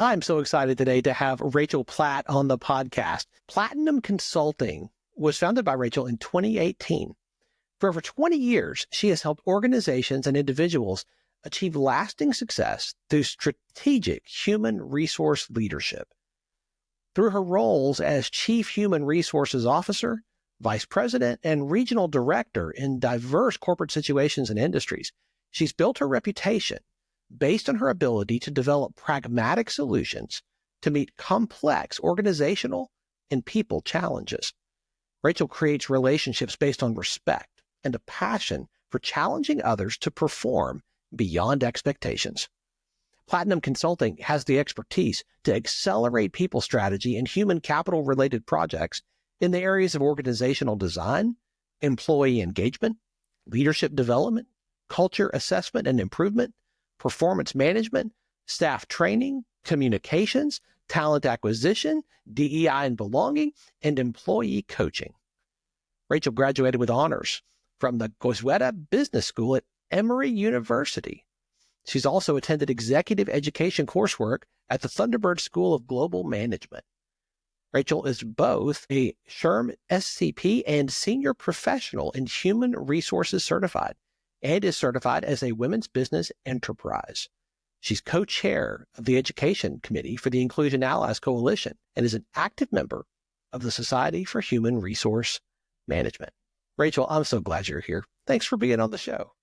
I'm so excited today to have Rachel Platt on the podcast. PLATTinum Consulting was founded by Rachel in 2018. For over 20 years, she has helped organizations and individuals achieve lasting success through strategic human resource leadership. Through her roles as Chief Human Resources Officer, Vice President, and Regional Director in diverse corporate situations and industries, she's built her reputation based on her ability to develop pragmatic solutions to meet complex organizational and people challenges. Rachel creates relationships based on respect and a passion for challenging others to perform beyond expectations. PLATTinum Consulting has the expertise to accelerate people strategy and human capital related projects in the areas of organizational design, employee engagement, leadership development, culture assessment and improvement, performance management, staff training, communications, talent acquisition, DEI and belonging, and employee coaching. Rachel graduated with honors from the Goizueta Business School at Emory University. She's also attended executive education coursework at the Thunderbird School of Global Management. Rachel is both a SHRM SCP and Senior Professional in Human Resources Certified, and is certified as a Women's Business Enterprise. She's co-chair of the Education Committee for the Inclusion Allies Coalition and is an active member of the Society for Human Resource Management. Rachel, I'm so glad you're here. Thanks for being on the show.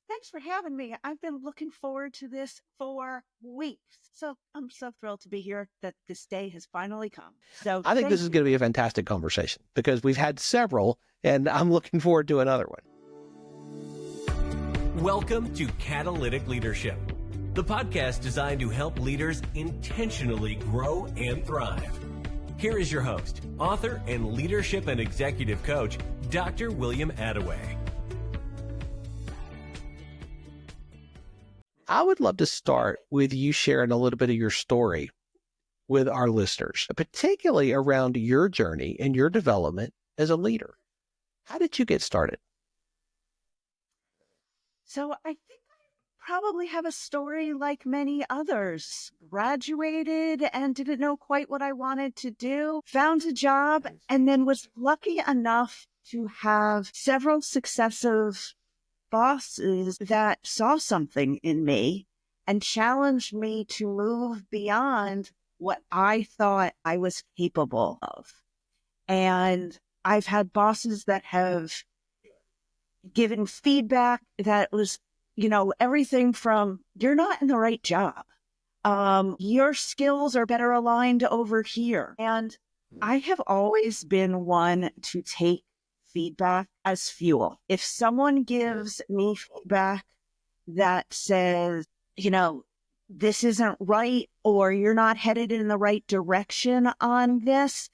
Thanks for having me. I've been looking forward to this for weeks. So I'm so thrilled to be here that this day has finally come. So I think this is going to be a fantastic conversation because we've had several and I'm looking forward to another one. Welcome to Catalytic Leadership, the podcast designed to help leaders intentionally grow and thrive. Here is your host, author, and leadership and executive coach, Dr. William Attaway. I would love to start with you sharing a little bit of your story with our listeners, particularly around your journey and your development as a leader. How did you get started? So I think I probably have a story like many others. Graduated and didn't know quite what I wanted to do, found a job, and then was lucky enough to have several successive bosses that saw something in me and challenged me to move beyond what I thought I was capable of. And I've had bosses that have given feedback that was, everything from, you're not in the right job. Your skills are better aligned over here. And I have always been one to take feedback as fuel. If someone gives me feedback that says, this isn't right, or you're not headed in the right direction on this,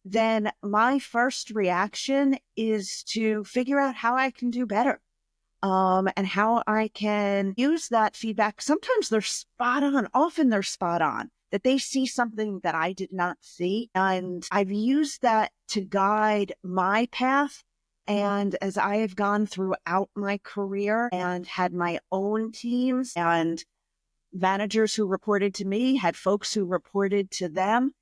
then my first reaction is to figure out how I can do better, and how I can use that feedback. Sometimes they're spot on. Often they're spot on, that they see something that I did not see. And I've used that to guide my path. And as I have gone throughout my career and had my own teams and managers who reported to me, had folks who reported to them,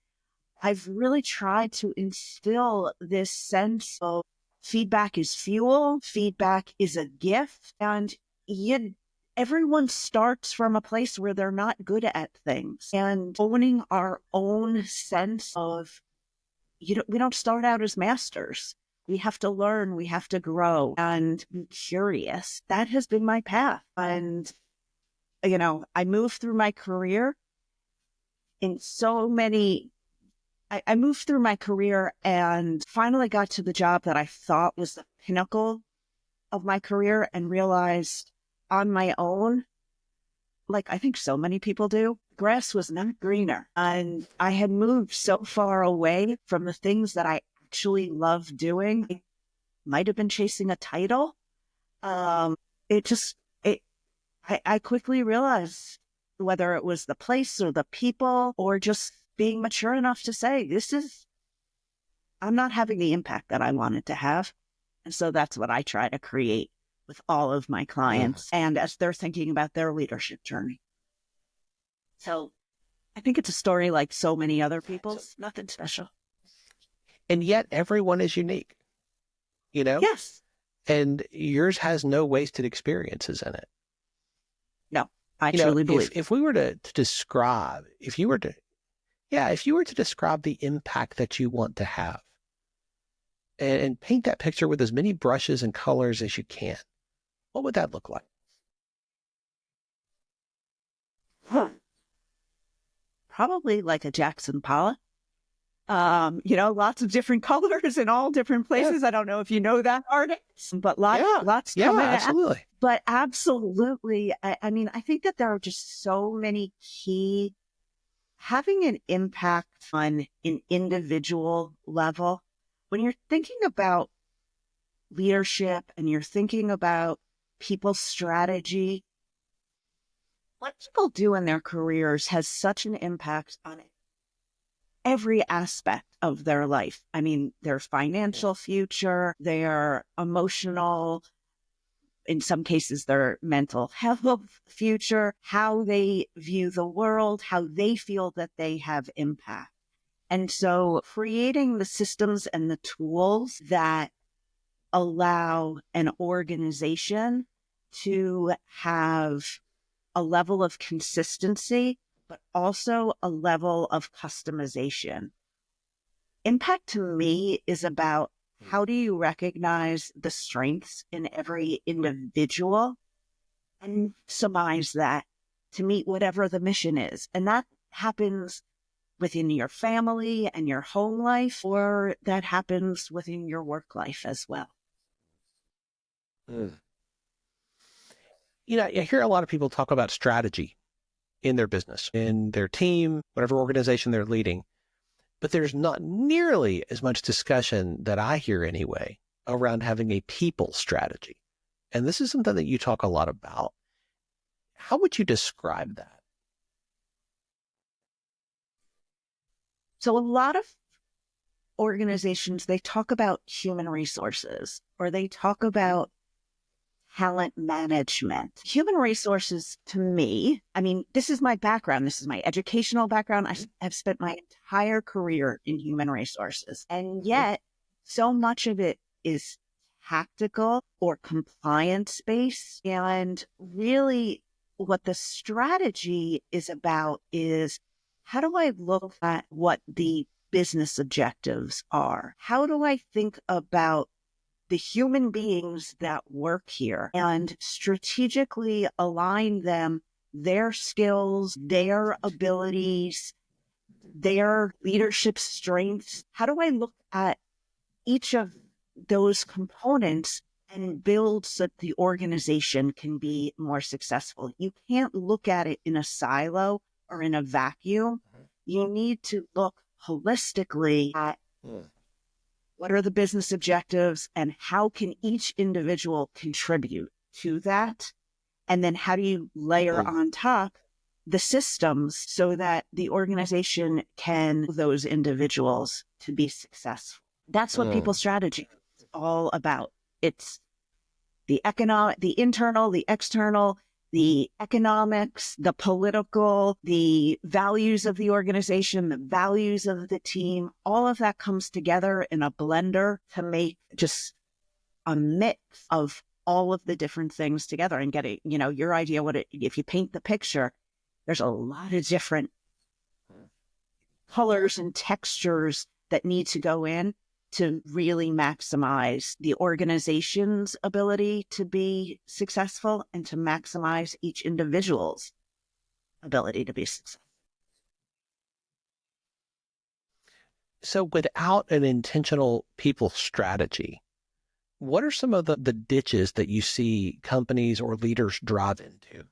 I've really tried to instill this sense of feedback is fuel, feedback is a gift, and everyone starts from a place where they're not good at things. And owning our own sense of, we don't start out as masters. We have to learn, we have to grow and be curious. That has been my path. And, I moved through my career in so many I moved through my career and finally got to the job that I thought was the pinnacle of my career and realized on my own, like I think so many people do, grass was not greener. And I had moved so far away from the things that I actually love doing. I might have been chasing a title. I quickly realized whether it was the place or the people or just being mature enough to say, I'm not having the impact that I wanted to have. And so that's what I try to create with all of my clients and as they're thinking about their leadership journey. So I think it's a story like so many other people's, nothing special. And yet everyone is unique, Yes. and yours has no wasted experiences in it. No, I truly believe. If we were to describe, if you were to describe the impact that you want to have and paint that picture with as many brushes and colors as you can, what would that look like? Probably like a Jackson Pollock. Lots of different colors in all different places. I don't know if you know that artist, but lots coming. Absolutely. But absolutely. I mean, I think that there are just so many key, having an impact on an individual level. When you're thinking about leadership and you're thinking about people's strategy, what people do in their careers has such an impact on every aspect of their life. I mean, their financial future, their emotional, in some cases, their mental health future, how they view the world, how they feel that they have impact. And so creating the systems and the tools that allow an organization to have a level of consistency, but also a level of customization. Impact to me is about how do you recognize the strengths in every individual and maximize that to meet whatever the mission is. And that happens within your family and your home life, or that happens within your work life as well. I hear a lot of people talk about strategy in their business, in their team, whatever organization they're leading. But there's not nearly as much discussion that I hear anyway around having a people strategy. And this is something that you talk a lot about. How would you describe that? So a lot of organizations, they talk about human resources, or they talk about talent management. Human resources, to me, I mean, this is my background. This is my educational background. I have spent my entire career in human resources. And yet, so much of it is tactical or compliance based. And really, what the strategy is about is, how do I look at what the business objectives are? How do I think about the human beings that work here and strategically align them, their skills, their abilities, their leadership strengths? How do I look at each of those components and build so that the organization can be more successful? You can't look at it in a silo or in a vacuum. You need to look holistically at what are the business objectives and how can each individual contribute to that? And then how do you layer on top the systems so that the organization can those individuals to be successful? That's what people strategy is all about. It's the economic, the internal, the external, the economics, the political, the values of the organization, the values of the team, all of that comes together in a blender to make just a mix of all of the different things together and get it, your idea if you paint the picture, there's a lot of different colors and textures that need to go in to really maximize the organization's ability to be successful and to maximize each individual's ability to be successful. So without an intentional people strategy, what are some of the ditches that you see companies or leaders drive into?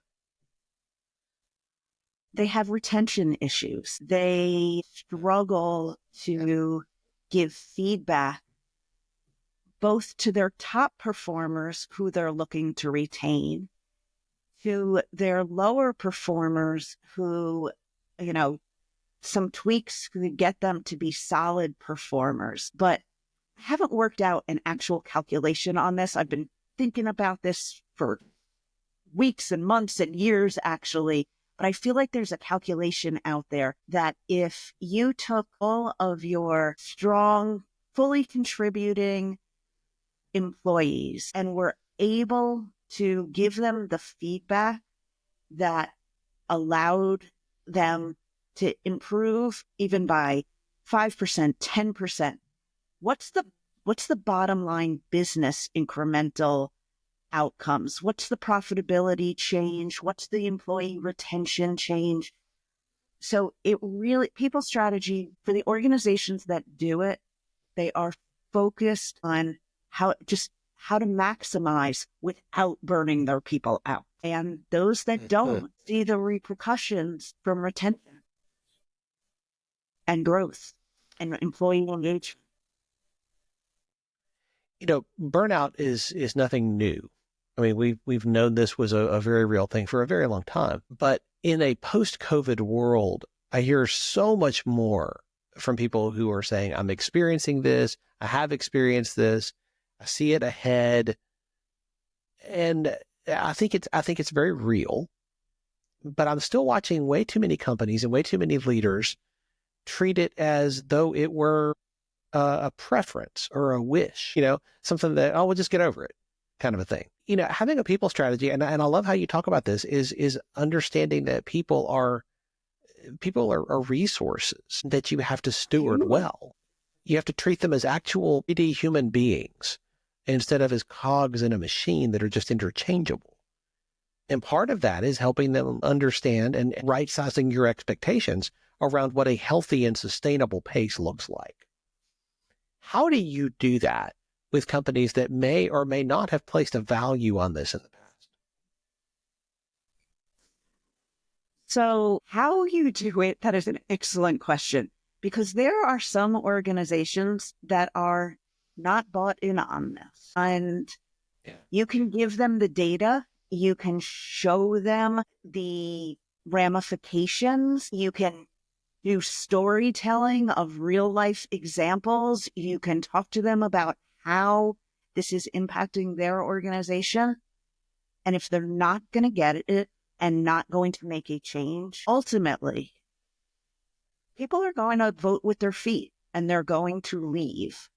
They have retention issues. They struggle to give feedback both to their top performers who they're looking to retain, to their lower performers who, some tweaks could get them to be solid performers. But I haven't worked out an actual calculation on this. I've been thinking about this for weeks and months and years, actually. But I feel like there's a calculation out there that if you took all of your strong, fully contributing employees and were able to give them the feedback that allowed them to improve even by 5%, 10%, what's the bottom line business incremental outcomes? What's the profitability change? What's the employee retention change? So it really, people strategy for the organizations that do it, they are focused on how to maximize without burning their people out. And those that don't see the repercussions from retention and growth and employee engagement. Burnout is nothing new. I mean, we've known this was a very real thing for a very long time. But in a post-COVID world, I hear so much more from people who are saying, I'm experiencing this, I have experienced this, I see it ahead. And I think it's very real. But I'm still watching way too many companies and way too many leaders treat it as though it were a preference or a wish, something that, we'll just get over it kind of a thing. Having a people strategy, and I love how you talk about this, is understanding that people are resources that you have to steward well. You have to treat them as actual 3D human beings instead of as cogs in a machine that are just interchangeable. And part of that is helping them understand and right-sizing your expectations around what a healthy and sustainable pace looks like. How do you do that with companies that may or may not have placed a value on this in the past? So how you do it, that is an excellent question, because there are some organizations that are not bought in on this. And you can give them the data, you can show them the ramifications, you can do storytelling of real life examples, you can talk to them about how this is impacting their organization. And if they're not going to get it and not going to make a change, ultimately, people are going to vote with their feet and they're going to leave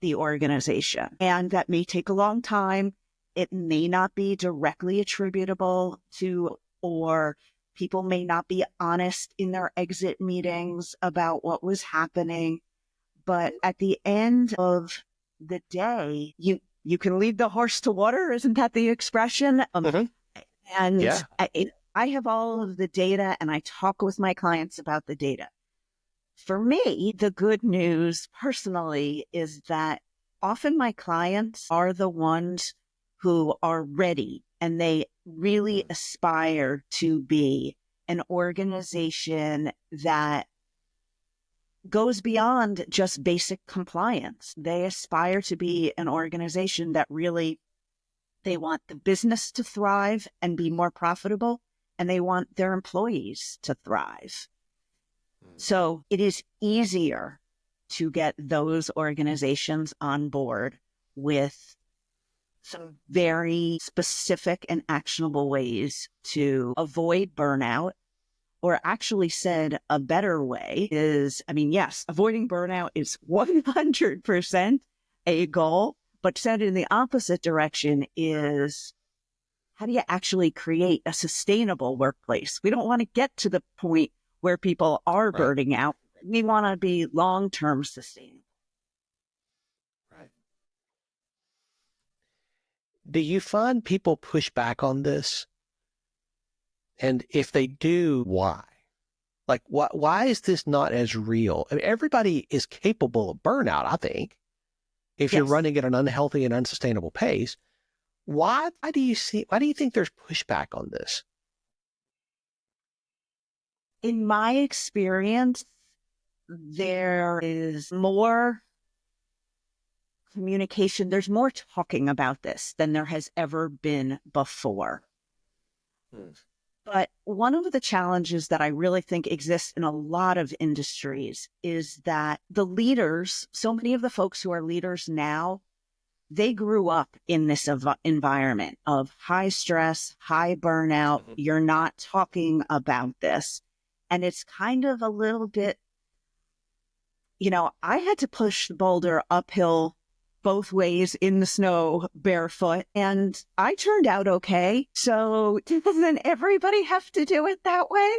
the organization. And that may take a long time. It may not be directly attributable to, or people may not be honest in their exit meetings about what was happening. But at the end of the day, you can lead the horse to water. Isn't that the expression? And yeah. I have all of the data and I talk with my clients about the data. For me, the good news personally is that often my clients are the ones who are ready and they really aspire to be an organization that goes beyond just basic compliance. They aspire to be an organization that really, they want the business to thrive and be more profitable, and they want their employees to thrive. So it is easier to get those organizations on board with some very specific and actionable ways to avoid burnout. Or actually said a better way is, yes, avoiding burnout is 100% a goal, but said in the opposite direction is, how do you actually create a sustainable workplace? We don't want to get to the point where people are burning out. We want to be long-term sustainable. Right. Do you find people push back on this? And if they do, why? Like, why is this not as real? Everybody is capable of burnout, I think, if you're running at an unhealthy and unsustainable pace. Why do you think there's pushback on this? In my experience, there is more communication. There's more talking about this than there has ever been before. But one of the challenges that I really think exists in a lot of industries is that the leaders, so many of the folks who are leaders now, they grew up in this environment of high stress, high burnout. You're not talking about this. And it's kind of a little bit, I had to push the boulder uphill both ways in the snow barefoot, and I turned out okay. So doesn't everybody have to do it that way?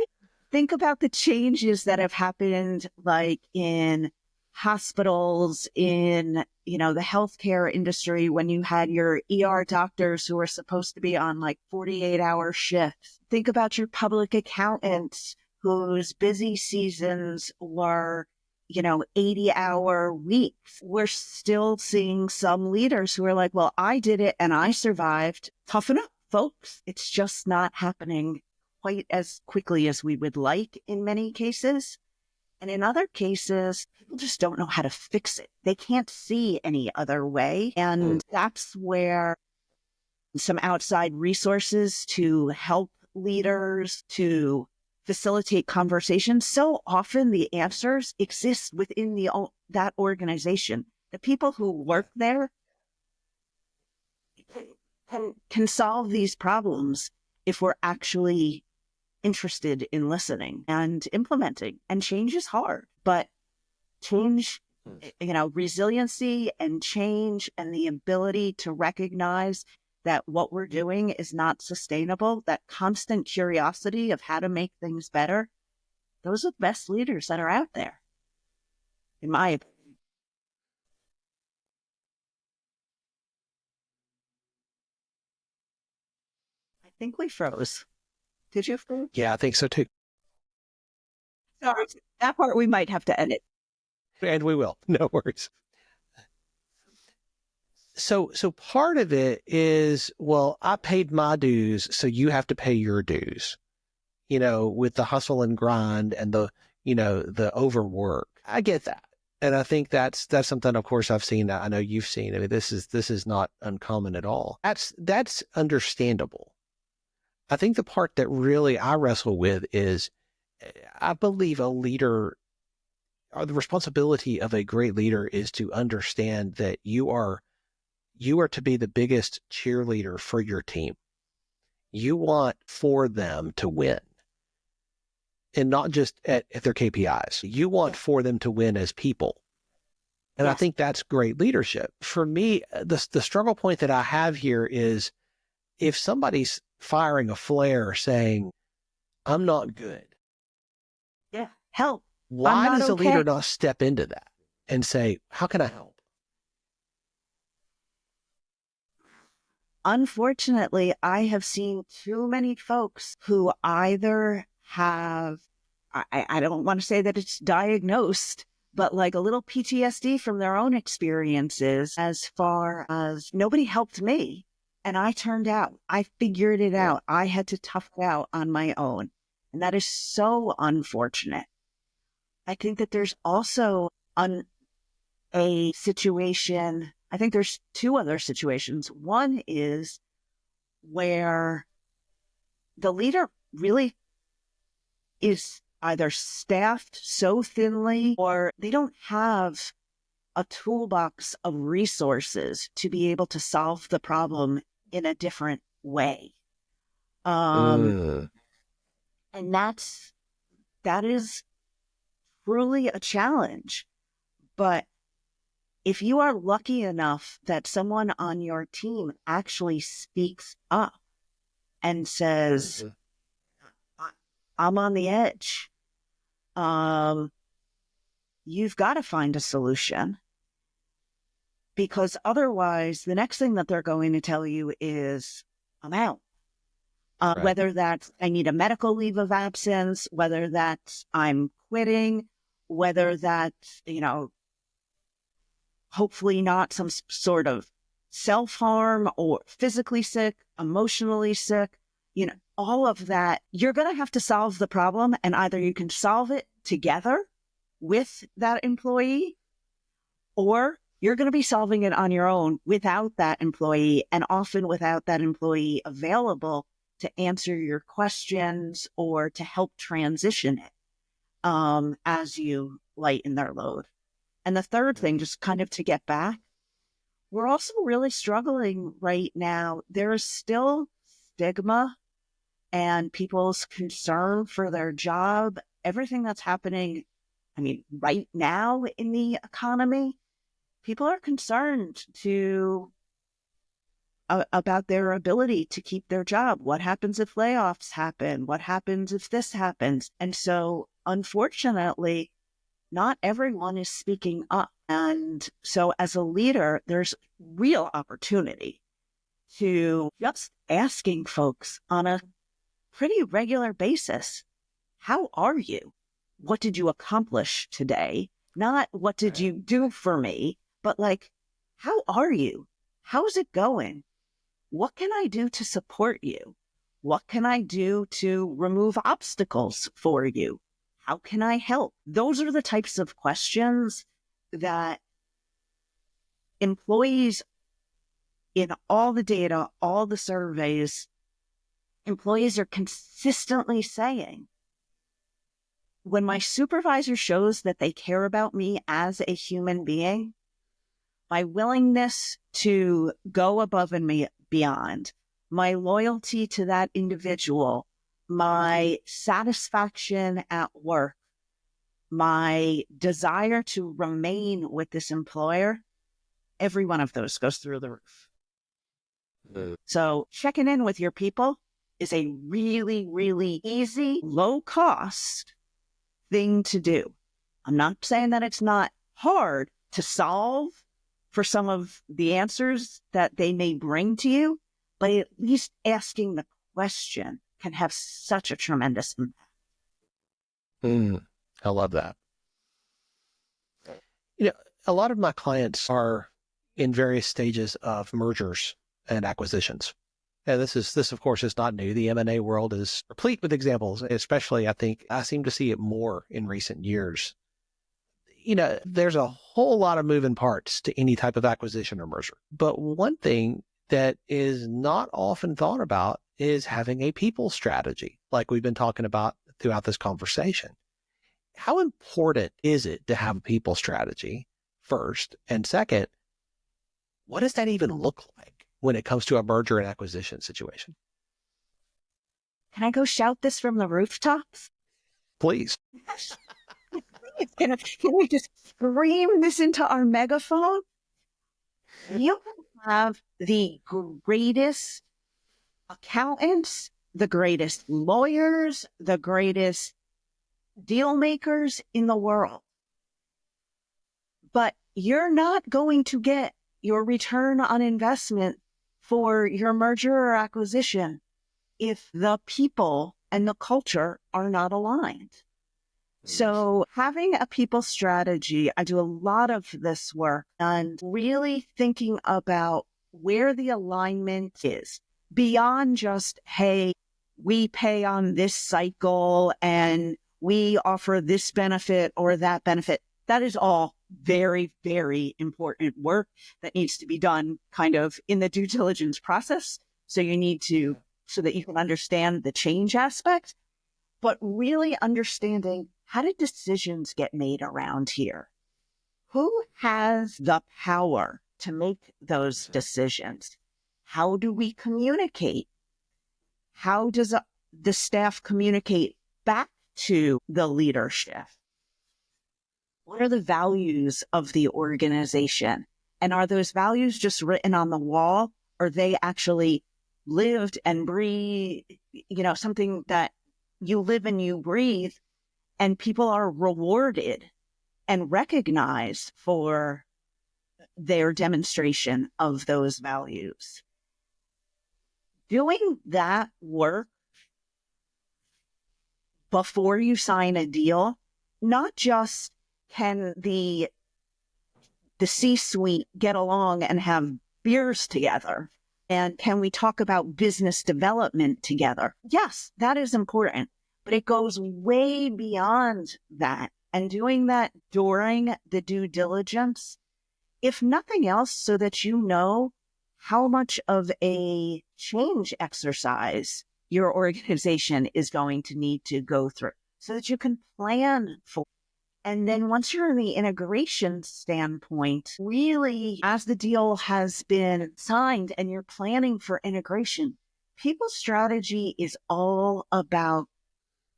Think about the changes that have happened, like in hospitals, in, the healthcare industry, when you had your ER doctors who were supposed to be on like 48-hour shifts. Think about your public accountants whose busy seasons were 80-hour weeks. We're still seeing some leaders who are like, well, I did it and I survived. Toughen up, folks. It's just not happening quite as quickly as we would like in many cases. And in other cases, people just don't know how to fix it. They can't see any other way. And that's where some outside resources to help leaders to facilitate conversations. So often the answers exist within that organization. The people who work there can solve these problems if we're actually interested in listening and implementing. And change is hard, but change, resiliency and change and the ability to recognize that what we're doing is not sustainable, that constant curiosity of how to make things better, those are the best leaders that are out there, in my opinion. I think we froze. Did you freeze? Yeah, I think so too. Sorry, that part we might have to edit. And we will. No worries. So part of it is, well, I paid my dues, so you have to pay your dues, with the hustle and grind and the overwork. I get that. And I think that's something, of course, I've seen. I know you've seen. I mean, this is not uncommon at all. That's understandable. I think the part that really I wrestle with is, I believe a leader, or the responsibility of a great leader, is to understand that you are to be the biggest cheerleader for your team. You want for them to win, and not just at their KPIs. You want for them to win as people. And yes. I think that's great leadership. For me, the struggle point that I have here is, if somebody's firing a flare saying, I'm not good. Yeah, help. Why does a leader not step into that and say, how can I help? Unfortunately, I have seen too many folks who either have, I don't want to say that it's diagnosed, but like a little PTSD from their own experiences, as far as nobody helped me. And I turned out, I figured it out. I had to tough it out on my own. And that is so unfortunate. I think that there's also a situation, I think there's two other situations. One is where the leader really is either staffed so thinly, or they don't have a toolbox of resources to be able to solve the problem in a different way. And that is truly a challenge. But if you are lucky enough that someone on your team actually speaks up and says, I'm on the edge, you've got to find a solution. Because otherwise, the next thing that they're going to tell you is, I'm out. Right. Whether that's I need a medical leave of absence, whether that's I'm quitting, whether that's, hopefully not some sort of self-harm or physically sick, emotionally sick, all of that. You're going to have to solve the problem, and either you can solve it together with that employee, or you're going to be solving it on your own without that employee, and often without that employee available to answer your questions or to help transition it as you lighten their load. And the third thing, just kind of to get back, We're also really struggling right now. There is still stigma and people's concern for their job, everything that's happening. I mean, right now in the economy, people are concerned about their ability to keep their job. What happens if layoffs happen? What happens if this happens? And so, unfortunately, not everyone is speaking up. And so as a leader, there's real opportunity to just asking folks on a pretty regular basis, how are you? What did you accomplish today? Not what did you do for me, but like, how are you? How's it going? What can I do to support you? What can I do to remove obstacles for you? How can I help? Those are the types of questions that employees, in all the data, all the surveys, employees are consistently saying, when my supervisor shows that they care about me as a human being, my willingness to go above and beyond, my loyalty to that individual, my satisfaction at work, my desire to remain with this employer, every one of those goes through the roof. So checking in with your people is a really, really easy, low cost thing to do. I'm not saying that it's not hard to solve for some of the answers that they may bring to you, but at least asking the question can have such a tremendous impact. I love that. You know, a lot of my clients are in various stages of mergers and acquisitions. And this of course is not new. The M&A world is replete with examples, especially I think I seem to see it more in recent years. You know, there's a whole lot of moving parts to any type of acquisition or merger. But one thing that is not often thought about is having a people strategy, like we've been talking about throughout this conversation. How important is it to have a people strategy first? And second, what does that even look like when it comes to a merger and acquisition situation? Can I go shout this from the rooftops? Please. Can we just scream this into our megaphone? You have the greatest accountants, the greatest lawyers, the greatest deal makers in the world. But you're not going to get your return on investment for your merger or acquisition if the people and the culture are not aligned. So having a people strategy, I do a lot of this work and really thinking about where the alignment is beyond just, hey, we pay on this cycle and we offer this benefit or that benefit. That is all very, very important work that needs to be done kind of in the due diligence process. So that you can understand the change aspect, but really understanding, how did decisions get made around here? Who has the power to make those decisions? How do we communicate? How does the staff communicate back to the leadership? What are the values of the organization? And are those values just written on the wall? Or are they actually lived and breathe, something that you live and you breathe, and people are rewarded and recognized for their demonstration of those values? Doing that work before you sign a deal, not just can the C-suite get along and have beers together, and can we talk about business development together? Yes, that is important, but it goes way beyond that. And doing that during the due diligence, if nothing else, so that you know how much of a change exercise your organization is going to need to go through, so that you can plan for. And then once you're in the integration standpoint, really, as the deal has been signed and you're planning for integration, people's strategy is all about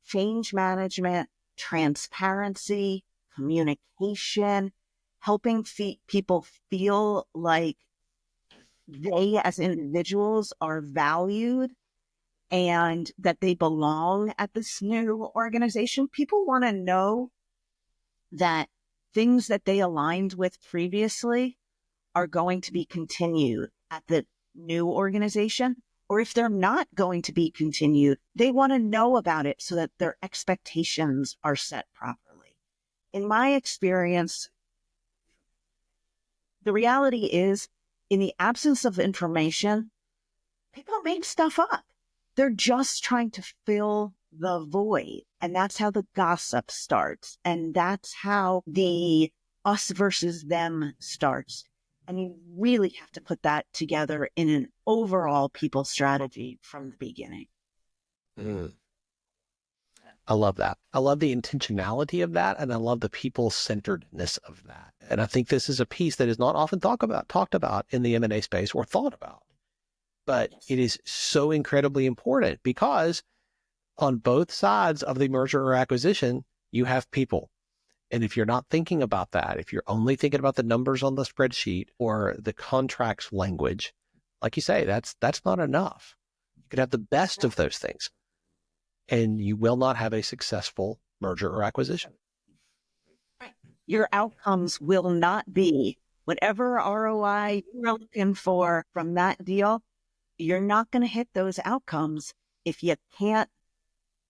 change management, transparency, communication, helping people feel like they as individuals are valued and that they belong at this new organization. People want to know that things that they aligned with previously are going to be continued at the new organization, or if they're not going to be continued, they want to know about it so that their expectations are set properly. In my experience, the reality is, in the absence of information, people make stuff up. They're just trying to fill the void. And that's how the gossip starts. And that's how the us versus them starts. And you really have to put that together in an overall people strategy from the beginning. Mm. I love that. I love the intentionality of that. And I love the people-centeredness of that. And I think this is a piece that is not often talked about in the M&A space or thought about. But it is so incredibly important because on both sides of the merger or acquisition, you have people. And if you're not thinking about that, if you're only thinking about the numbers on the spreadsheet or the contracts language, like you say, that's not enough. You could have the best of those things, and you will not have a successful merger or acquisition. Right. Your outcomes will not be whatever ROI you're looking for from that deal. You're not going to hit those outcomes if you can't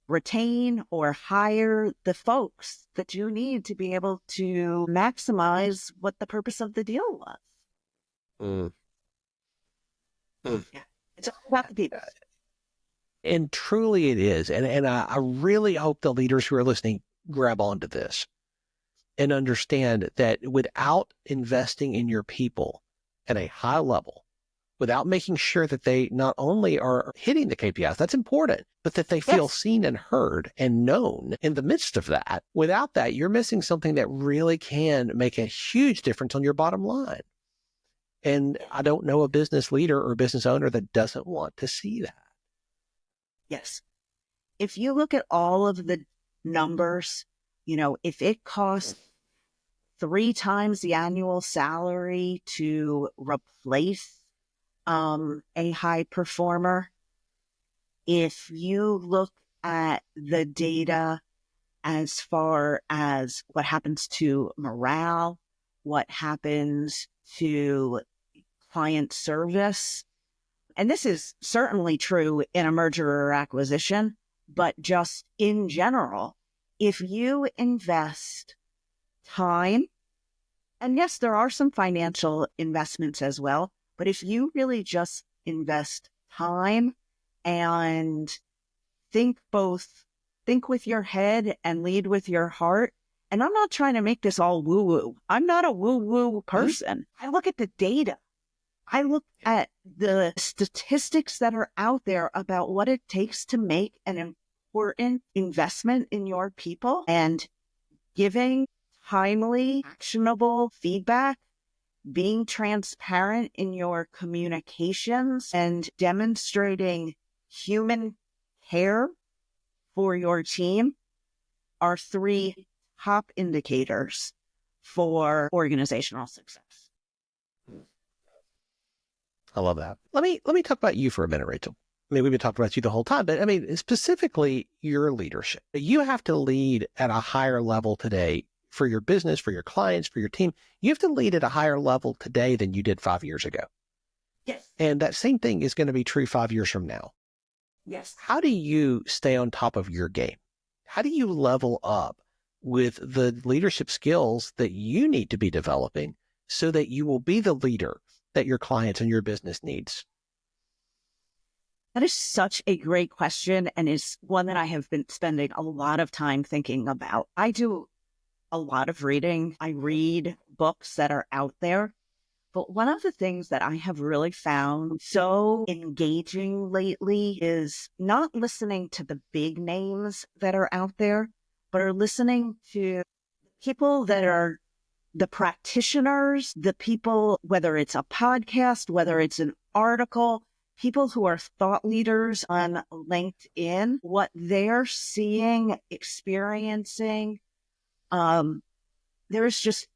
retain or hire the folks that you need to be able to maximize what the purpose of the deal was. Yeah, it's all about the people. And truly it is. And I really hope the leaders who are listening grab onto this and understand that without investing in your people at a high level, without making sure that they not only are hitting the KPIs, that's important, but that they feel seen and heard and known in the midst of that. Without that, you're missing something that really can make a huge difference on your bottom line. And I don't know a business leader or business owner that doesn't want to see that. Yes. If you look at all of the numbers, if it costs 3 times the annual salary to replace a high performer, if you look at the data as far as what happens to morale, what happens to client service, and this is certainly true in a merger or acquisition, but just in general, if you invest time, and yes, there are some financial investments as well, but if you really just invest time and think with your head and lead with your heart, and I'm not trying to make this all woo-woo. I'm not a woo-woo person. I look at the data. I look at the statistics that are out there about what it takes to make an important investment in your people, and giving timely, actionable feedback, being transparent in your communications, and demonstrating human care for your team are 3 top indicators for organizational success. I love that. Let me talk about you for a minute, Rachel. I mean, we've been talking about you the whole time, but I mean, specifically your leadership. You have to lead at a higher level today for your business, for your clients, for your team. You have to lead at a higher level today than you did 5 years ago. Yes. And that same thing is going to be true 5 years from now. Yes. How do you stay on top of your game? How do you level up with the leadership skills that you need to be developing so that you will be the leader that your clients and your business needs? That is such a great question, and is one that I have been spending a lot of time thinking about. I do a lot of reading. I read books that are out there. But one of the things that I have really found so engaging lately is not listening to the big names that are out there, but are listening to people that are the practitioners, the people, whether it's a podcast, whether it's an article, people who are thought leaders on LinkedIn, what they're seeing, experiencing. There's just,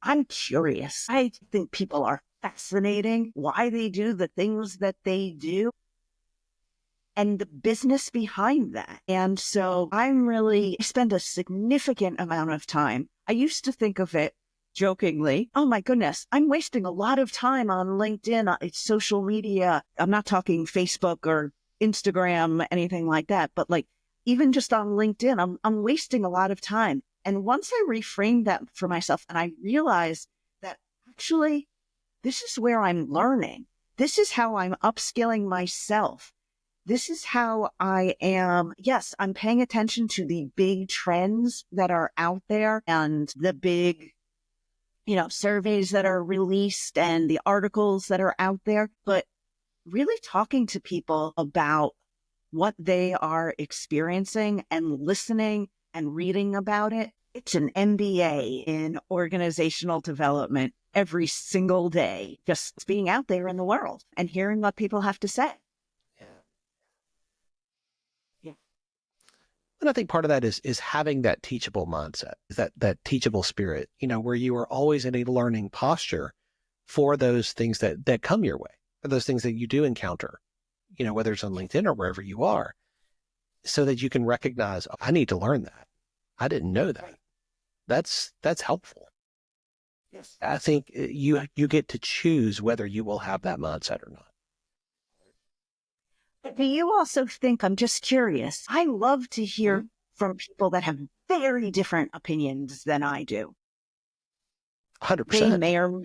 I'm curious. I think people are fascinating, why they do the things that they do and the business behind that. And so I spend a significant amount of time. I used to think of it jokingly, oh my goodness, I'm wasting a lot of time on LinkedIn, it's social media. I'm not talking Facebook or Instagram, anything like that, but like even just on LinkedIn, I'm wasting a lot of time. And once I reframed that for myself and I realized that actually this is where I'm learning. This is how I'm upskilling myself. This is how I am. Yes, I'm paying attention to the big trends that are out there and the big, surveys that are released and the articles that are out there, but really talking to people about what they are experiencing and listening and reading about it. It's an MBA in organizational development every single day, just being out there in the world and hearing what people have to say. And I think part of that is having that teachable mindset, that teachable spirit, where you are always in a learning posture for those things that come your way, or those things that you do encounter, whether it's on LinkedIn or wherever you are, so that you can recognize, oh, I need to learn that. I didn't know that. That's helpful. Yes. I think you get to choose whether you will have that mindset or not. Do you also think, I'm just curious, I love to hear from people that have very different opinions than I do. 100%. They may or,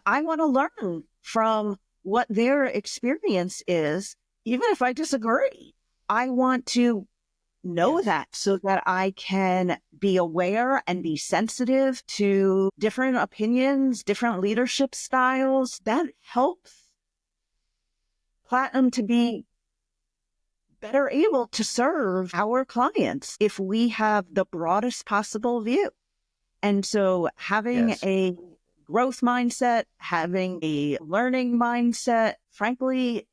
I want to learn from what their experience is, even if I disagree. I want to know that so that I can be aware and be sensitive to different opinions, different leadership styles. That helps PLATTinum to be better able to serve our clients if we have the broadest possible view. And so having a growth mindset, having a learning mindset, frankly,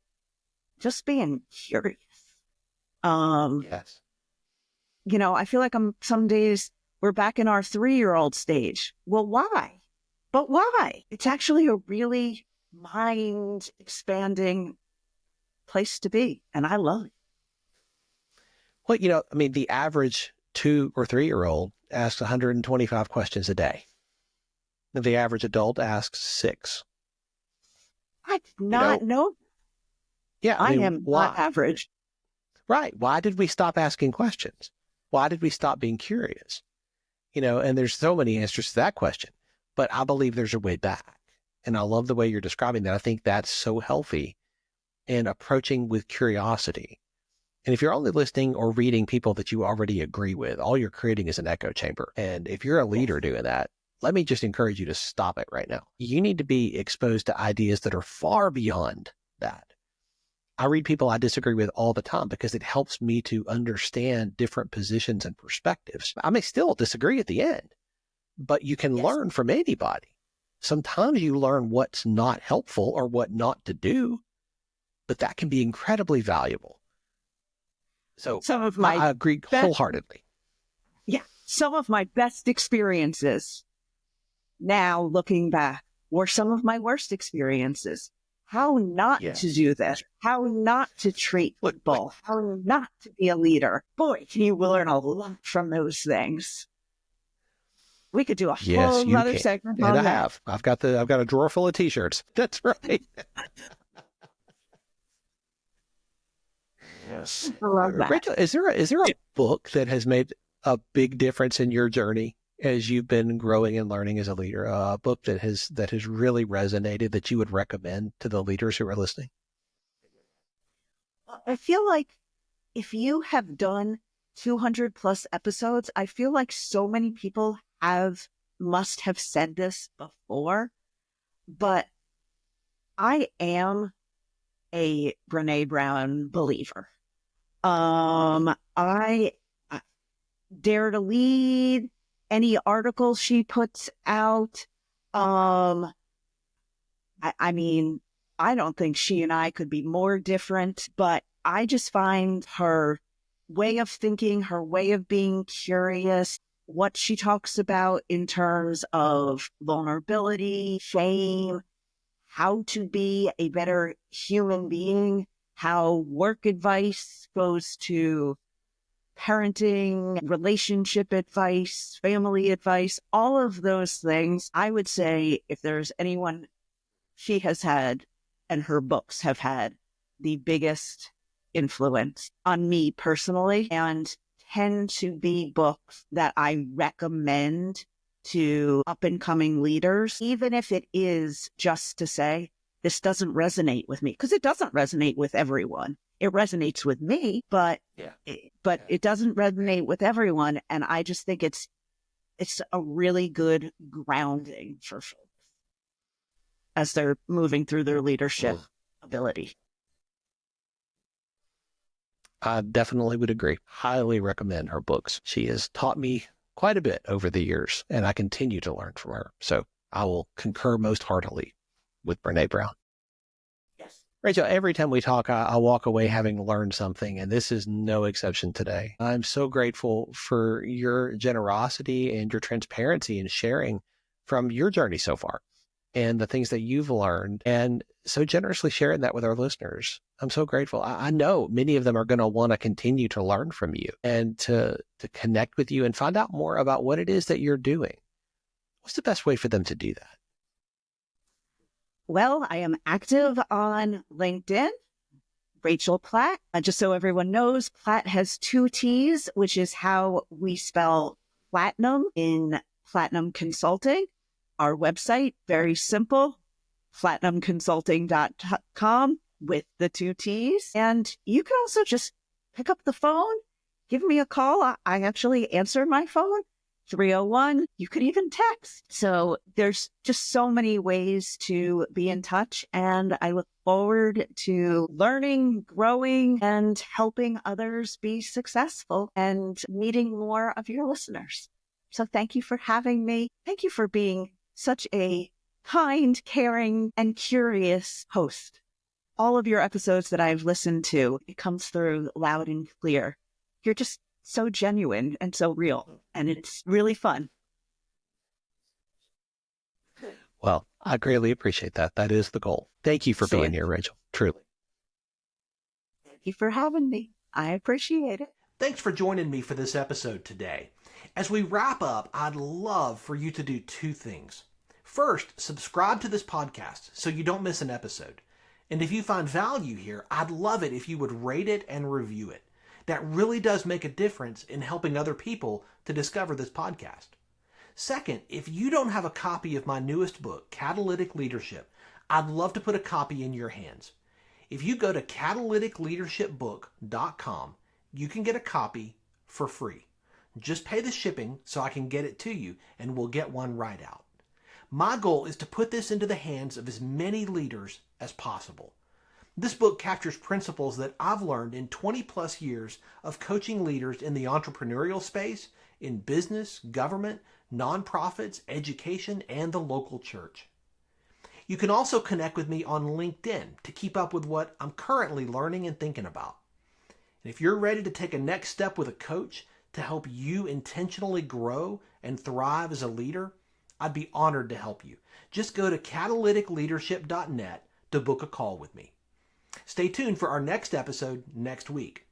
just being curious. Yes. I feel like some days we're back in our 3-year-old stage. Well, why? But why? It's actually a really mind expanding place to be. And I love it. Well, the average 2 or 3-year-old asks 125 questions a day. The average adult asks 6. I did not know. Yeah. I am not average. Right. Why did we stop asking questions? Why did we stop being curious? And there's so many answers to that question, but I believe there's a way back. And I love the way you're describing that. I think that's so healthy in approaching with curiosity. And if you're only listening or reading people that you already agree with, all you're creating is an echo chamber. And if you're a leader doing that, let me just encourage you to stop it right now. You need to be exposed to ideas that are far beyond that. I read people I disagree with all the time because it helps me to understand different positions and perspectives. I may still disagree at the end, but you can learn from anybody. Sometimes you learn what's not helpful or what not to do, but that can be incredibly valuable. So I agree wholeheartedly. Yeah. Some of my best experiences now looking back were some of my worst experiences. How not to do this, how not to treat people, how not to be a leader. Boy, can you learn a lot from those things. We could do a whole other segment on that. And I have. I've got a drawer full of t-shirts. That's right. Yes. I love that. Rachel, is there a book that has made a big difference in your journey as you've been growing and learning as a leader? A book that has really resonated that you would recommend to the leaders who are listening? I feel like if you have done 200 plus episodes, I feel like so many people must have said this before, but I am a Brené Brown believer. I Dare to Lead, any articles she puts out. I mean, I don't think she and I could be more different, but I just find her way of thinking, her way of being curious, what she talks about in terms of vulnerability, shame, how to be a better human being, how work advice goes to parenting, relationship advice, family advice, all of those things. I would say if there's anyone she has had and her books have had the biggest influence on me personally, and tend to be books that I recommend to up and coming leaders, even if it is just to say, this doesn't resonate with me, because it doesn't resonate with everyone. It resonates with me, but it doesn't resonate with everyone. And I just think it's a really good grounding for folks as they're moving through their leadership ability. I definitely would agree. Highly recommend her books. She has taught me quite a bit over the years, and I continue to learn from her. So I will concur most heartily with Brené Brown. Yes. Rachel, every time we talk, I walk away having learned something, and this is no exception today. I'm so grateful for your generosity and your transparency in sharing from your journey so far and the things that you've learned, and so generously sharing that with our listeners. I'm so grateful. I know many of them are going to want to continue to learn from you and to connect with you and find out more about what it is that you're doing. What's the best way for them to do that? Well, I am active on LinkedIn, Rachel Platt. Just so everyone knows, Platt has 2 T's, which is how we spell platinum in PLATTinum Consulting. Our website, very simple, PLATTinumConsulting.com with the 2 T's. And you can also just pick up the phone, give me a call. I actually answer my phone, 301. You could even text. So there's just so many ways to be in touch. And I look forward to learning, growing, and helping others be successful and meeting more of your listeners. So thank you for having me. Thank you for being such a kind, caring, and curious host. All of your episodes that I've listened to, it comes through loud and clear. You're just so genuine and so real, and it's really fun. Well, I greatly appreciate that. That is the goal. Thank you for being here, Rachel. Truly. Thank you for having me. I appreciate it. Thanks for joining me for this episode today. As we wrap up, I'd love for you to do 2 things. First, subscribe to this podcast so you don't miss an episode. And if you find value here, I'd love it if you would rate it and review it. That really does make a difference in helping other people to discover this podcast. Second, if you don't have a copy of my newest book, Catalytic Leadership, I'd love to put a copy in your hands. If you go to catalyticleadershipbook.com, you can get a copy for free. Just pay the shipping so I can get it to you, and we'll get one right out. My goal is to put this into the hands of as many leaders as possible. This book captures principles that I've learned in 20 plus years of coaching leaders in the entrepreneurial space, in business, government, nonprofits, education, and the local church. You can also connect with me on LinkedIn to keep up with what I'm currently learning and thinking about. And if you're ready to take a next step with a coach to help you intentionally grow and thrive as a leader, I'd be honored to help you. Just go to catalyticleadership.net to book a call with me. Stay tuned for our next episode next week.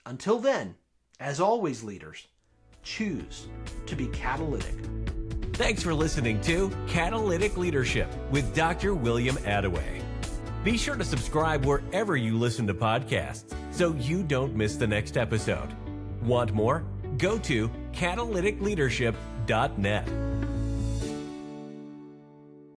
Until then, as always, leaders, choose to be catalytic. Thanks for listening to Catalytic Leadership with Dr. William Attaway. Be sure to subscribe wherever you listen to podcasts so you don't miss the next episode. Want more? Go to catalyticleadership.net.